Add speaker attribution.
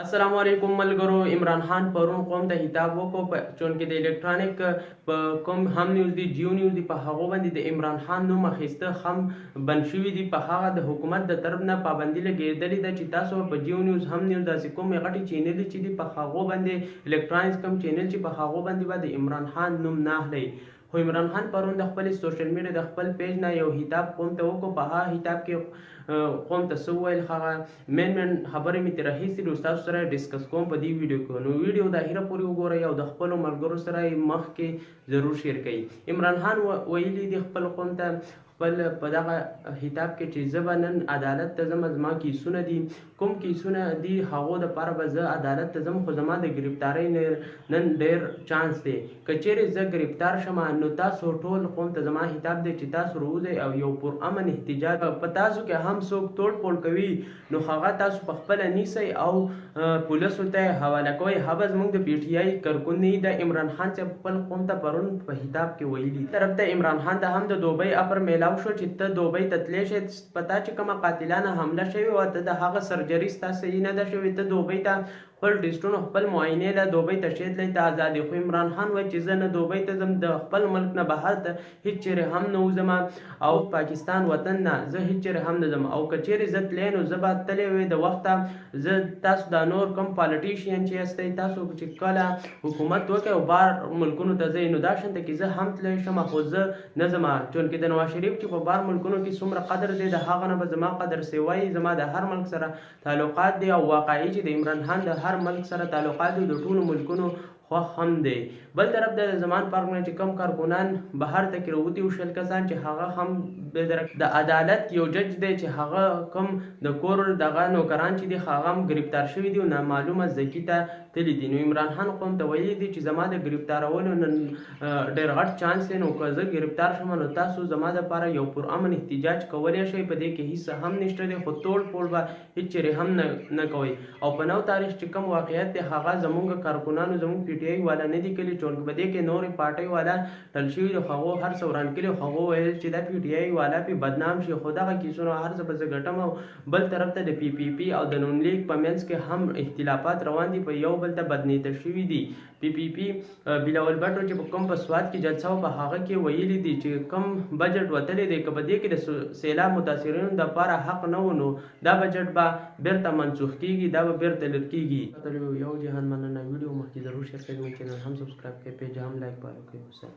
Speaker 1: السلام علیکم ملګرو. عمران خان پرون قوم ته خطاب وکړو چونکې د الکترونیک په کوم هم نیوز دی جیو نیوز دی په هغو باندې د عمران خان نوم اخیسته هم بند شوي دي. په هغه د حکومت د طرف نه پابندي لګېدلې ده چې تاسو په جیو نیوز هم نیوز داسې کومې غټې چینلې چې دي په هغو باندې الکترونیک کوم چینل چې په هغو باندې به د عمران خان نوم نه اخلئ. خو عمران خان پرون د خپل سوشل میډیا د خپل پیج نه یو خطاب قوم ته وکړو. په هغه خطاب کې قوم ته څه وویل هغه مین خبرې مې ترې راهیستې دي، ستاسو سره ډسکس کوم په دې ویډیو کې. نو ویډیو د اخره پورې وګورئ او د خپلو ملګرو سره یې مخکې ضرور شیر کړئ. عمران خان ویلي دي خپل قوم ته خپل په دغه خطاب کې چې زه به نن عدالت ته ځم، زما کیسونه دي کوم کیسونه دي هغو دپاره به زه عدالت ته ځم، خو زما د ګرفتارۍ نن ډېر چانس دی. که چیرې زه ګرفتار شم نو تاسو ټول قوم ته زما خطاب دی چې تاسو راوځئ او یو پرامن احتجاج په تاسو کې هم څوک توړ پوړ کوي نو هغه تاسو پخپله نیسئ او پولیسو ته حواله کوئ. هغه زموږ د پی ټي آی کارکون دی د عمران خان چې خپل قوم ته پرون په خطاب کې ویلي. طرف ته عمران خان ته هم د دوبۍ افر میلاو شو چې ته دوبۍ ته تللی شې، په تا چې کومه قاتلانه حمله شوې وه ته د هغه سرجري ستا صحیح نه ده شوې، ته دوبۍ ته خپل ټیسټونه خپل معاینې له دوبۍ ته شې تللی ته ازاد یې. خو عمران خان وایي چې زه نه دوبۍ ته ځم، د خپل ملک نه بهر ته هېڅ چیرې هم نه وځم او پاکستان وطن نه زه هېڅ چیرې هم نه ځم. او که چیرې زه تللی نو زه به تللی وی د وخته زه تاسو دا نور کوم پالیټیشین چې یاستئ تاسو چې کله حکومت وکړئ او بار ملکونو ته ځئ نو دا شانته کې زه هم تللی شم خو زه نه ځم، چونکې د نواز شریف چې په بار ملکونو کې څومره قدر دی د هغه نه به زما قدر سوی. زما د هر ملک سره تعلقات دی او واقعي چې د عمران خان د هر ملک سره تعلقات دي د ټولو ملکونو خوښ هم دی. بل طرف د زمان پارک نه چې کم کارکونان بهر ته کې راوتي و شل کسان چې هغه هم د عدالت یو جج دی چې هغه کم د کور دغه نوکران چې دي هغه هم گرفتار شوي دي او نامعلومه ځکي ته تللي دي. نو عمران خان قوم ته ویلي دي چې زما د گرفتارولو نن ډېر غټ چانس دی، نو که زه گرفتار شم نو تاسو زما دپاره یو پرامن احتجاج کولی شئ، په دې کې هیڅ هم نشته دی، خو توړ پوړ به هېڅ چیرې هم نه کوئ. او په 9 تاریخ چې کوم واقعیت دی هغه زموږ کارکونانو زموږ پی ټي آی والا نه دي کلي، چونکې په دې کې نورې پارټۍ والا ټل شوي دي، هغو هر څه وران کړي. هغو ویل چې دا پی ټي آی والا پې بدنام شي، خو دغه کیسونه هر څه به زه ګټم. او بل طرف ته د پی پی پي او د نون لیگ په منځ کې هم اختلافات روان دي، په یو بل ته بدنیته شوي دي. پی پی پي بلاول بټو چې په کوم په سوات کې جلسه وه په هغه کې ویلي دي چې کوم بجټ وتلی دی که په دې کې د سیلاب متاثرینو دپاره حق نه و نو دا بجټ به بیرته منسوخ کېږي، دا به بیرته لر کېږي. یو جهان مننه. ویډیو مخکې ضرور شیر کړئ، زموږ چینل هم سبسکرایب کړئ، پیج هم لایک فالو کړئ.